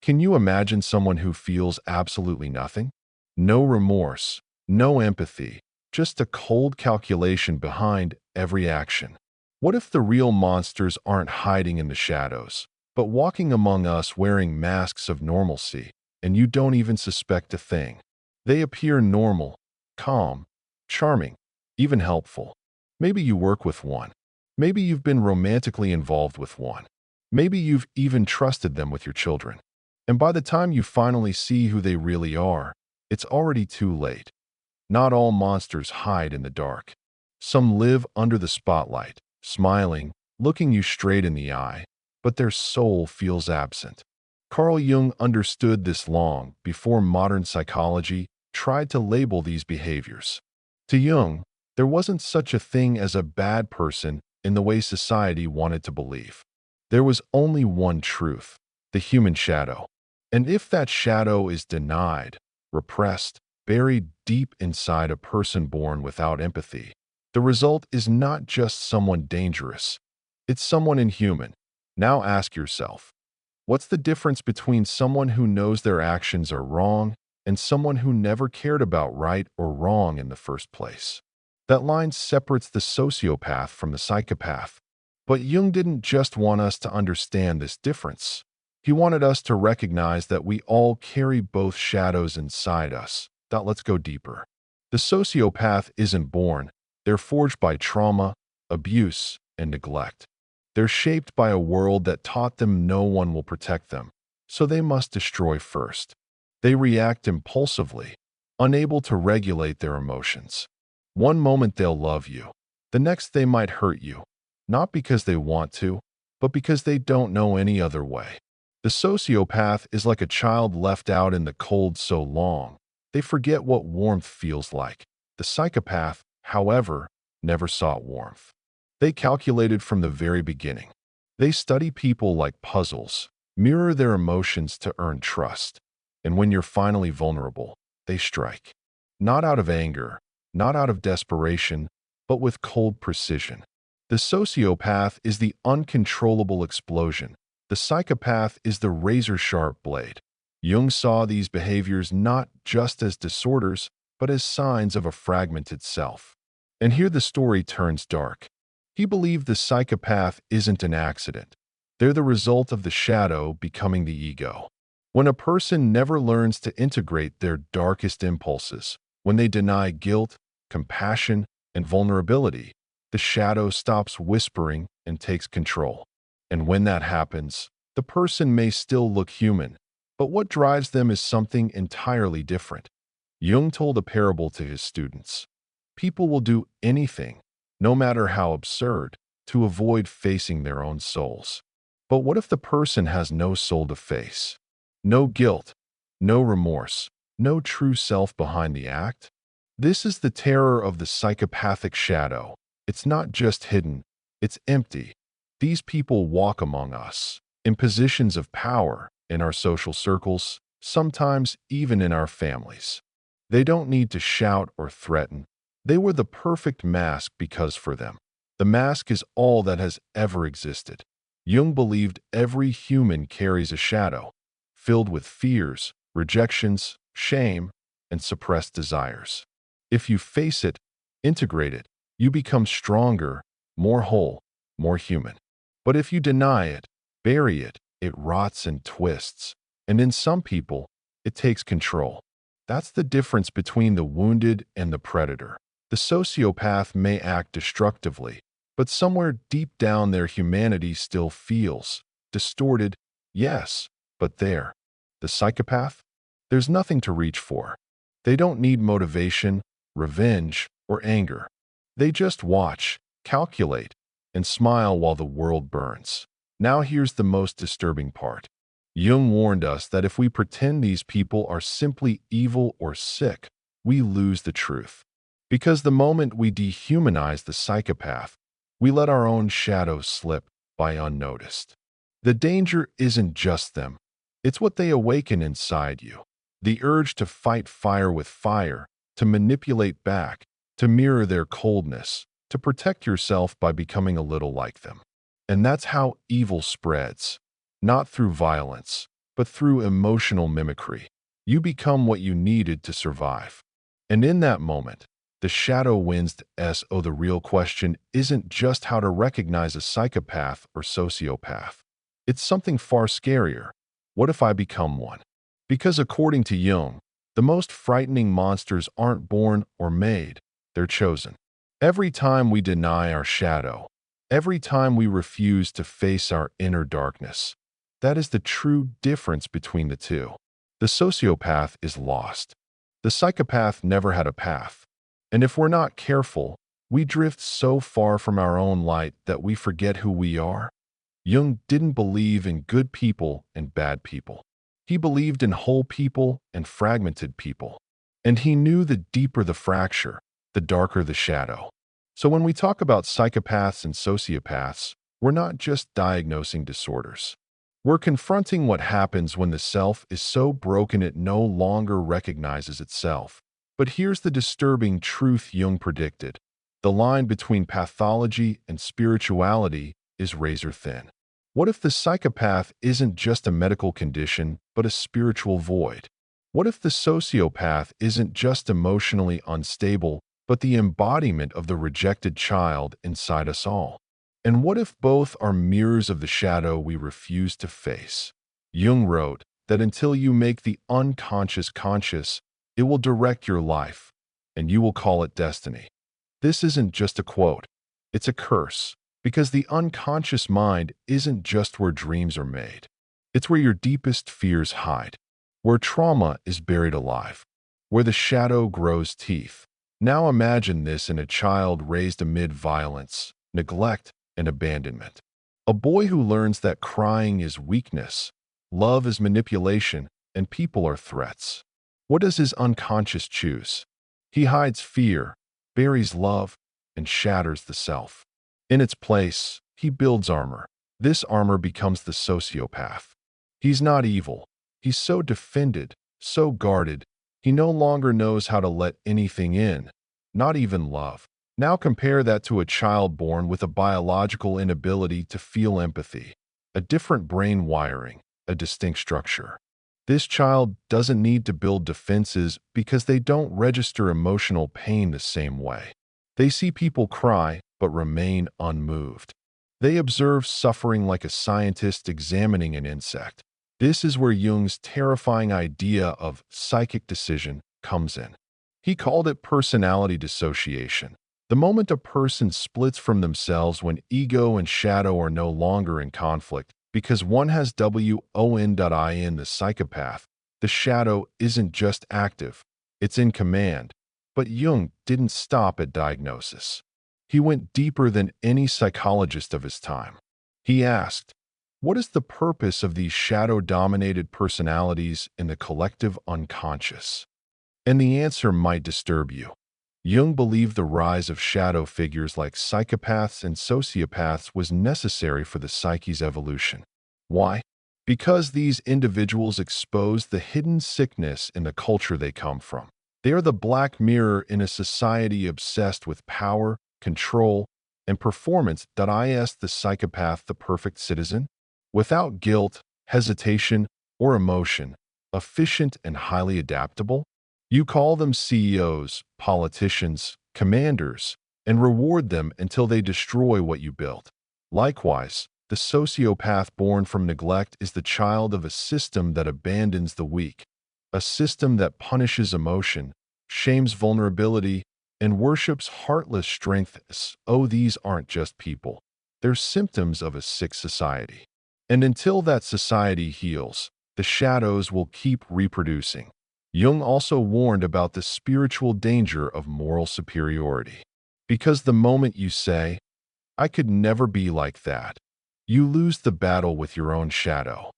Can you imagine someone who feels absolutely nothing? No remorse, no empathy, just a cold calculation behind every action. What if the real monsters aren't hiding in the shadows, but walking among us wearing masks of normalcy, and you don't even suspect a thing? They appear normal, calm, charming, even helpful. Maybe you work with one. Maybe you've been romantically involved with one. Maybe you've even trusted them with your children. And by the time you finally see who they really are, it's already too late. Not all monsters hide in the dark. Some live under the spotlight, smiling, looking you straight in the eye, but their soul feels absent. Carl Jung understood this long before modern psychology tried to label these behaviors. To Jung, there wasn't such a thing as a bad person in the way society wanted to believe. There was only one truth, the human shadow. And if that shadow is denied, repressed, buried deep inside a person born without empathy, the result is not just someone dangerous, it's someone inhuman. Now ask yourself, what's the difference between someone who knows their actions are wrong and someone who never cared about right or wrong in the first place? That line separates the sociopath from the psychopath. But Jung didn't just want us to understand this difference. He wanted us to recognize that we all carry both shadows inside us. Let's go deeper. The sociopath isn't born. They're forged by trauma, abuse, and neglect. They're shaped by a world that taught them no one will protect them, so they must destroy first. They react impulsively, unable to regulate their emotions. One moment they'll love you, the next they might hurt you, not because they want to, but because they don't know any other way. The sociopath is like a child left out in the cold so long, they forget what warmth feels like. The psychopath, however, never sought warmth. They calculated from the very beginning. They study people like puzzles, mirror their emotions to earn trust. And when you're finally vulnerable, they strike. Not out of anger, not out of desperation, but with cold precision. The sociopath is the uncontrollable explosion. The psychopath is the razor-sharp blade. Jung saw these behaviors not just as disorders, but as signs of a fragmented self. And here the story turns dark. He believed the psychopath isn't an accident. They're the result of the shadow becoming the ego. When a person never learns to integrate their darkest impulses, when they deny guilt, compassion, and vulnerability, the shadow stops whispering and takes control. And when that happens, the person may still look human, but what drives them is something entirely different. Jung told a parable to his students. People will do anything, no matter how absurd, to avoid facing their own souls. But what if the person has no soul to face? No guilt, no remorse, no true self behind the act? This is the terror of the psychopathic shadow. It's not just hidden, it's empty. These people walk among us, in positions of power, in our social circles, sometimes even in our families. They don't need to shout or threaten. They were the perfect mask because for them, the mask is all that has ever existed. Jung believed every human carries a shadow, filled with fears, rejections, shame, and suppressed desires. If you face it, integrate it, you become stronger, more whole, more human. But if you deny it, bury it, it rots and twists. And in some people, it takes control. That's the difference between the wounded and the predator. The sociopath may act destructively, but somewhere deep down their humanity still feels distorted, yes, but there. The psychopath? There's nothing to reach for. They don't need motivation, revenge, or anger. They just watch, calculate, and smile while the world burns. Now here's the most disturbing part. Jung warned us that if we pretend these people are simply evil or sick, we lose the truth. Because the moment we dehumanize the psychopath, we let our own shadows slip by unnoticed. The danger isn't just them. It's what they awaken inside you. The urge to fight fire with fire, to manipulate back, to mirror their coldness, to protect yourself by becoming a little like them. And that's how evil spreads. Not through violence, but through emotional mimicry. You become what you needed to survive. And in that moment, the shadow wins. The real question isn't just how to recognize a psychopath or sociopath. It's something far scarier. What if I become one? Because according to Jung, the most frightening monsters aren't born or made, they're chosen. Every time we deny our shadow, every time we refuse to face our inner darkness, that is the true difference between the two. The sociopath is lost. The psychopath never had a path. And if we're not careful, we drift so far from our own light that we forget who we are. Jung didn't believe in good people and bad people. He believed in whole people and fragmented people. And he knew the deeper the fracture, the darker the shadow. So when we talk about psychopaths and sociopaths, we're not just diagnosing disorders. We're confronting what happens when the self is so broken it no longer recognizes itself. But here's the disturbing truth Jung predicted. The line between pathology and spirituality is razor thin. What if the psychopath isn't just a medical condition, but a spiritual void? What if the sociopath isn't just emotionally unstable, but the embodiment of the rejected child inside us all? And what if both are mirrors of the shadow we refuse to face? Jung wrote that until you make the unconscious conscious, it will direct your life, and you will call it destiny. This isn't just a quote, it's a curse. Because the unconscious mind isn't just where dreams are made. It's where your deepest fears hide, where trauma is buried alive, where the shadow grows teeth. Now imagine this in a child raised amid violence, neglect, and abandonment. A boy who learns that crying is weakness, love is manipulation, and people are threats. What does his unconscious choose? He hides fear, buries love, and shatters the self. In its place, he builds armor. This armor becomes the sociopath. He's not evil. He's so defended, so guarded, he no longer knows how to let anything in, not even love. Now compare that to a child born with a biological inability to feel empathy, a different brain wiring, a distinct structure. This child doesn't need to build defenses because they don't register emotional pain the same way. They see people cry, but remain unmoved. They observe suffering like a scientist examining an insect. This is where Jung's terrifying idea of psychic decision comes in. He called it personality dissociation. The moment a person splits from themselves when ego and shadow are no longer in conflict, because one has WON.in the psychopath, the shadow isn't just active, it's in command. But Jung didn't stop at diagnosis. He went deeper than any psychologist of his time. He asked, what is the purpose of these shadow-dominated personalities in the collective unconscious? And the answer might disturb you. Jung believed the rise of shadow figures like psychopaths and sociopaths was necessary for the psyche's evolution. Why? Because these individuals expose the hidden sickness in the culture they come from. They are the black mirror in a society obsessed with power, control, and performance. Is the psychopath the perfect citizen? Without guilt, hesitation, or emotion, efficient and highly adaptable? You call them CEOs, politicians, commanders, and reward them until they destroy what you built. Likewise, the sociopath born from neglect is the child of a system that abandons the weak, a system that punishes emotion, shames vulnerability, and worships heartless strength. These aren't just people. They're symptoms of a sick society. And until that society heals, the shadows will keep reproducing. Jung also warned about the spiritual danger of moral superiority. Because the moment you say, I could never be like that, you lose the battle with your own shadow.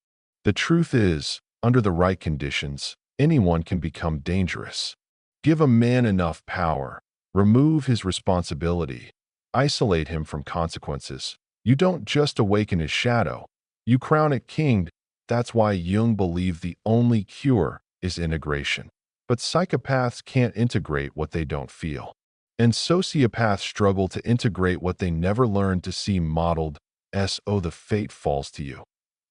The truth is, under the right conditions, anyone can become dangerous. Give a man enough power, remove his responsibility, isolate him from consequences. You don't just awaken his shadow, you crown it king. That's why Jung believed the only cure is integration. But psychopaths can't integrate what they don't feel. And sociopaths struggle to integrate what they never learned to see modeled. The fate falls to you.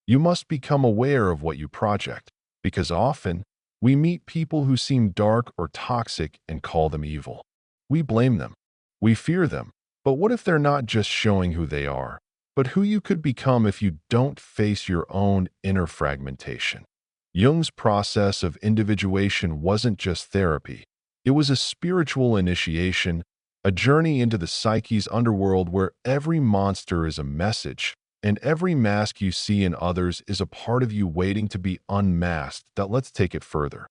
You must become aware of what you project, because often we meet people who seem dark or toxic and call them evil. We blame them. We fear them. But what if they're not just showing who they are, but who you could become if you don't face your own inner fragmentation? Jung's process of individuation wasn't just therapy. It was a spiritual initiation, a journey into the psyche's underworld where every monster is a message, and every mask you see in others is a part of you waiting to be unmasked. Let's take it further.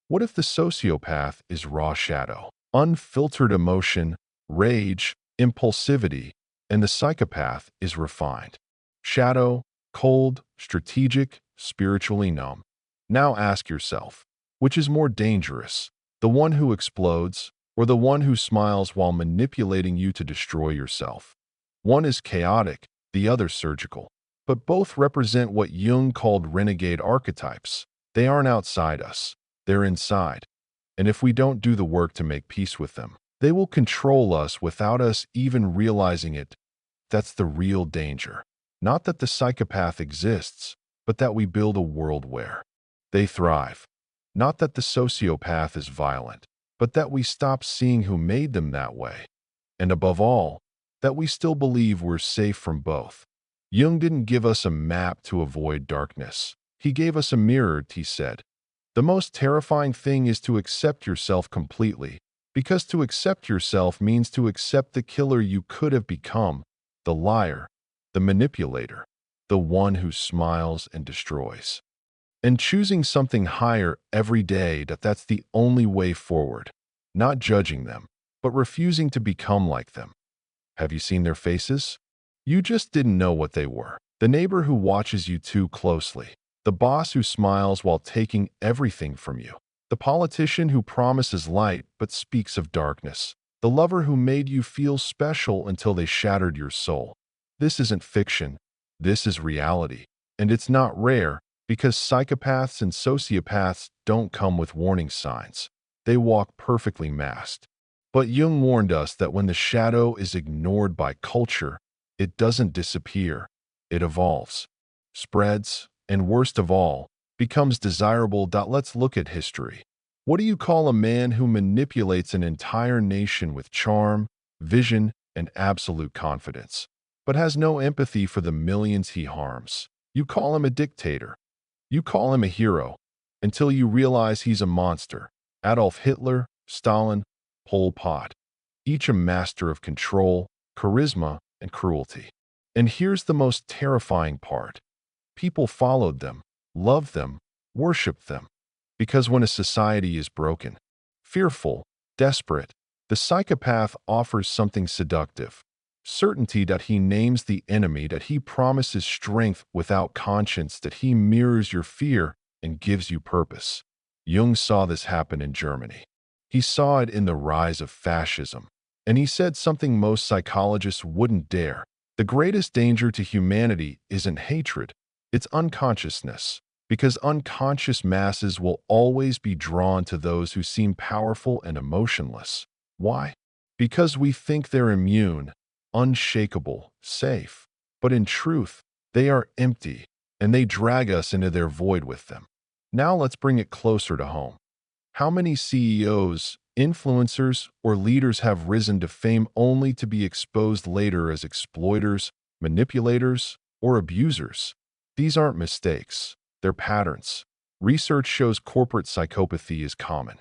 What if the sociopath is raw shadow, unfiltered emotion, rage, impulsivity, and the psychopath is refined? Shadow, cold, strategic, spiritually numb. Now ask yourself, which is more dangerous, the one who explodes or the one who smiles while manipulating you to destroy yourself? One is chaotic, the other surgical, but both represent what Jung called renegade archetypes. They aren't outside us, they're inside. And if we don't do the work to make peace with them, they will control us without us even realizing it. That's the real danger. Not that the psychopath exists, but that we build a world where they thrive. Not that the sociopath is violent, but that we stop seeing who made them that way. And above all, that we still believe we're safe from both. Jung didn't give us a map to avoid darkness. He gave us a mirror, he said. The most terrifying thing is to accept yourself completely, because to accept yourself means to accept the killer you could have become, the liar, the manipulator, the one who smiles and destroys. And choosing something higher every day, that's the only way forward. Not judging them, but refusing to become like them. Have you seen their faces? You just didn't know what they were. The neighbor who watches you too closely. The boss who smiles while taking everything from you. The politician who promises light but speaks of darkness. The lover who made you feel special until they shattered your soul. This isn't fiction. This is reality. And it's not rare, because psychopaths and sociopaths don't come with warning signs. They walk perfectly masked. But Jung warned us that when the shadow is ignored by culture, it doesn't disappear. It evolves, spreads, and worst of all, becomes desirable. Let's look at history. What do you call a man who manipulates an entire nation with charm, vision, and absolute confidence, but has no empathy for the millions he harms? You call him a dictator. You call him a hero, until you realize he's a monster. Adolf Hitler, Stalin, Pol Pot, each a master of control, charisma, and cruelty. And here's the most terrifying part. People followed them, loved them, worshipped them. Because when a society is broken, fearful, desperate, the psychopath offers something seductive. Certainty, that he names the enemy, that he promises strength without conscience, that he mirrors your fear and gives you purpose. Jung saw this happen in Germany. He saw it in the rise of fascism. And he said something most psychologists wouldn't dare. The greatest danger to humanity isn't hatred, it's unconsciousness. Because unconscious masses will always be drawn to those who seem powerful and emotionless. Why? Because we think they're immune, unshakable, safe. But in truth, they are empty, and they drag us into their void with them. Now let's bring it closer to home. How many CEOs, influencers, or leaders have risen to fame only to be exposed later as exploiters, manipulators, or abusers? These aren't mistakes, they're patterns. Research shows corporate psychopathy is common.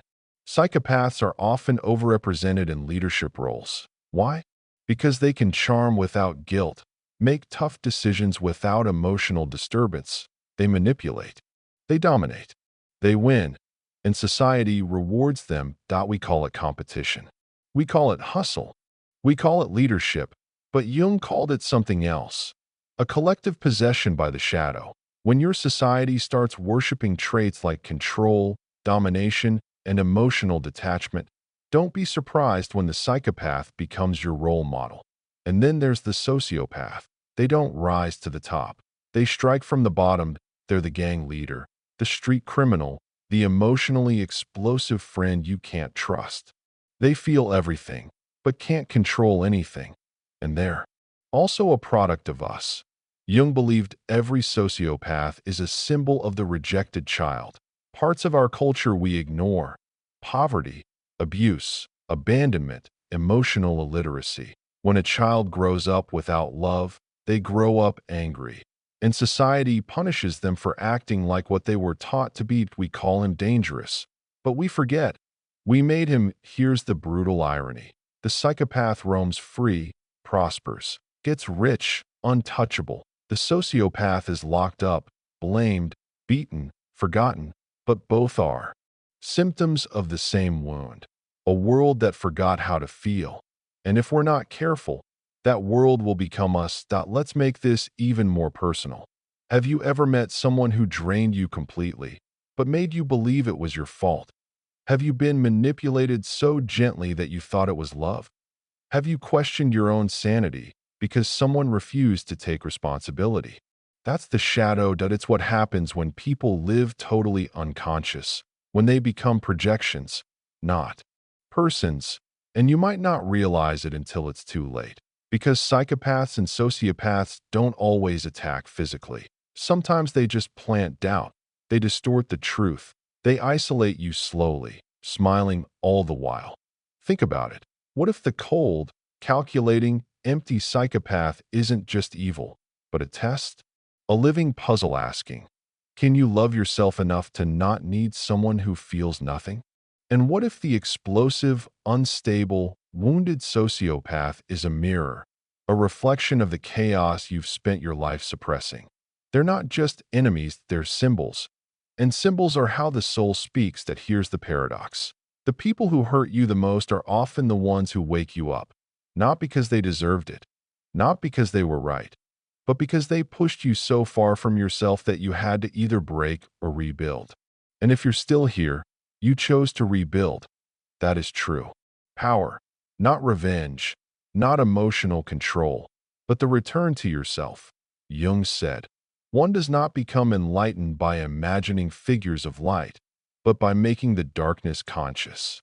Psychopaths are often overrepresented in leadership roles. Why? Because they can charm without guilt, make tough decisions without emotional disturbance. They manipulate. They dominate. They win. And society rewards them. We call it competition. We call it hustle. We call it leadership. But Jung called it something else. A collective possession by the shadow. When your society starts worshiping traits like control, domination, and emotional detachment, don't be surprised when the psychopath becomes your role model. And then there's the sociopath. They don't rise to the top. They strike from the bottom. They're the gang leader, the street criminal, the emotionally explosive friend you can't trust. They feel everything, but can't control anything. And they're also a product of us. Jung believed every sociopath is a symbol of the rejected child. Parts of our culture we ignore: poverty, abuse, abandonment, emotional illiteracy. When a child grows up without love, they grow up angry, and society punishes them for acting like what they were taught to be. We call him dangerous, but we forget we made him. Here's the brutal irony: the psychopath roams free, prospers, gets rich, untouchable. The sociopath is locked up, blamed, beaten, forgotten, but both are symptoms of the same wound, a world that forgot how to feel. And if we're not careful, that world will become us. Let's make this even more personal. Have you ever met someone who drained you completely, but made you believe it was your fault? Have you been manipulated so gently that you thought it was love? Have you questioned your own sanity because someone refused to take responsibility? That's the shadow. It's what happens when people live totally unconscious, when they become projections, not persons. And you might not realize it until it's too late. Because psychopaths and sociopaths don't always attack physically. Sometimes they just plant doubt. They distort the truth. They isolate you slowly, smiling all the while. Think about it. What if the cold, calculating, empty psychopath isn't just evil, but a test? A living puzzle asking, can you love yourself enough to not need someone who feels nothing? And what if the explosive, unstable, wounded sociopath is a mirror, a reflection of the chaos you've spent your life suppressing? They're not just enemies, they're symbols. And symbols are how the soul speaks. Here's the paradox. The people who hurt you the most are often the ones who wake you up, not because they deserved it, not because they were right, but because they pushed you so far from yourself that you had to either break or rebuild. And if you're still here, you chose to rebuild. That is true power, not revenge, not emotional control, but the return to yourself. Jung said, one does not become enlightened by imagining figures of light, but by making the darkness conscious.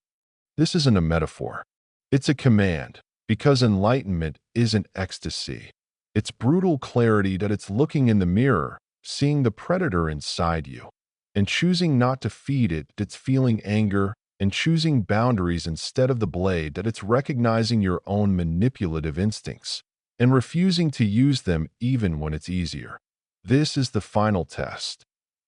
This isn't a metaphor. It's a command, because enlightenment isn't ecstasy. It's brutal clarity. It's looking in the mirror, seeing the predator inside you, and choosing not to feed it. It's feeling anger and choosing boundaries instead of the blade. It's recognizing your own manipulative instincts and refusing to use them even when it's easier. This is the final test,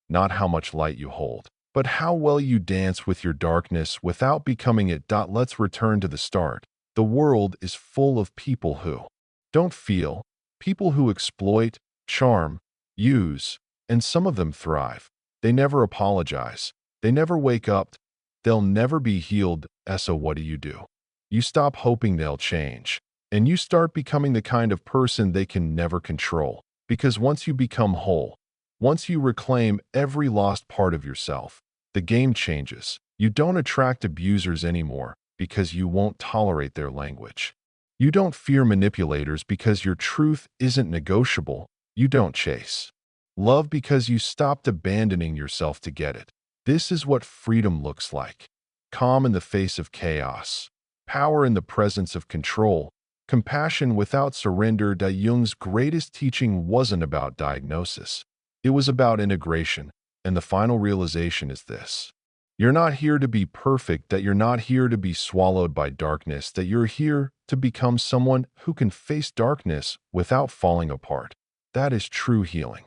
not how much light you hold, but how well you dance with your darkness without becoming it. Let's return to the start. The world is full of people who don't feel, people who exploit, charm, use, and some of them thrive. They never apologize. They never wake up. They'll never be healed. So what do? You stop hoping they'll change, and you start becoming the kind of person they can never control. Because once you become whole, once you reclaim every lost part of yourself, the game changes. You don't attract abusers anymore because you won't tolerate their language. You don't fear manipulators because your truth isn't negotiable. You don't chase love because you stopped abandoning yourself to get it. This is what freedom looks like. Calm in the face of chaos, power in the presence of control, compassion without surrender. Jung's greatest teaching wasn't about diagnosis. It was about integration, and the final realization is this. You're not here to be perfect, that you're not here to be swallowed by darkness, that you're here to become someone who can face darkness without falling apart. That is true healing.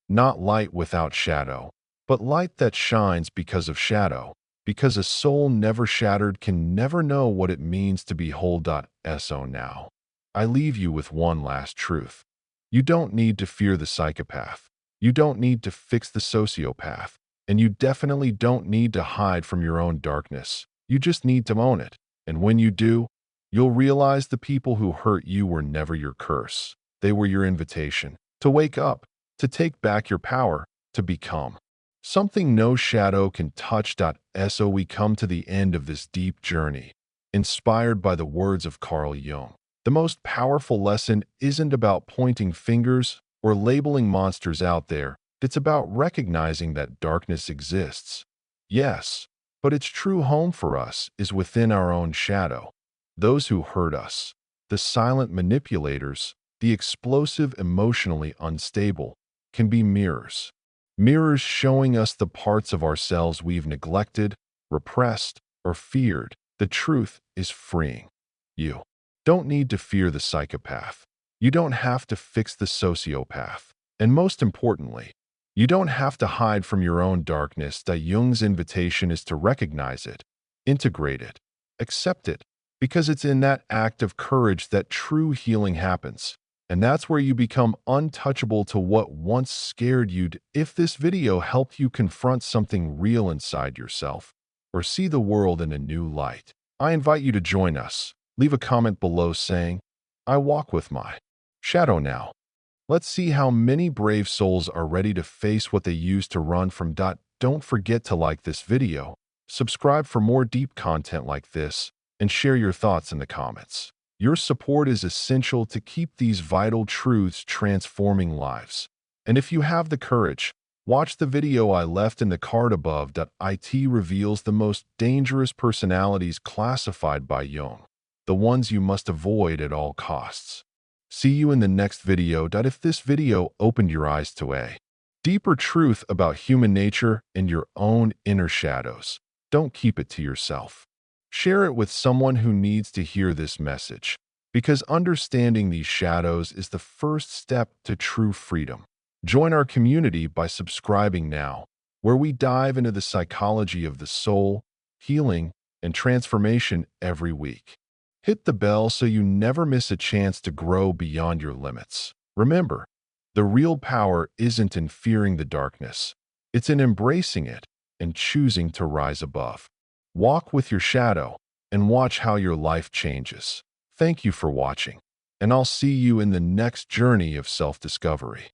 Not light without shadow, but light that shines because of shadow, because a soul never shattered can never know what it means to be whole. So now, I leave you with one last truth. You don't need to fear the psychopath. You don't need to fix the sociopath. And you definitely don't need to hide from your own darkness. You just need to own it. And when you do, you'll realize the people who hurt you were never your curse. They were your invitation to wake up, to take back your power, to become something no shadow can touch. So we come to the end of this deep journey, inspired by the words of Carl Jung. The most powerful lesson isn't about pointing fingers or labeling monsters out there. It's about recognizing that darkness exists. Yes, but its true home for us is within our own shadow. Those who hurt us, the silent manipulators, the explosive, emotionally unstable, can be mirrors. Mirrors showing us the parts of ourselves we've neglected, repressed, or feared. The truth is freeing. You don't need to fear the psychopath. You don't have to fix the sociopath. And most importantly, you don't have to hide from your own darkness. That Jung's invitation is to recognize it, integrate it, accept it, because it's in that act of courage that true healing happens. And that's where you become untouchable to what once scared you. If this video helped you confront something real inside yourself, or see the world in a new light, I invite you to join us. Leave a comment below saying, "I walk with my shadow now." Let's see how many brave souls are ready to face what they used to run from. Don't forget to like this video, subscribe for more deep content like this, and share your thoughts in the comments. Your support is essential to keep these vital truths transforming lives. And if you have the courage, watch the video I left in the card above. It reveals the most dangerous personalities classified by Jung, the ones you must avoid at all costs. See you in the next video. If this video opened your eyes to a deeper truth about human nature and your own inner shadows, don't keep it to yourself. Share it with someone who needs to hear this message, because understanding these shadows is the first step to true freedom. Join our community by subscribing now, where we dive into the psychology of the soul, healing, and transformation every week. Hit the bell so you never miss a chance to grow beyond your limits. Remember, the real power isn't in fearing the darkness. It's in embracing it and choosing to rise above. Walk with your shadow and watch how your life changes. Thank you for watching, and I'll see you in the next journey of self-discovery.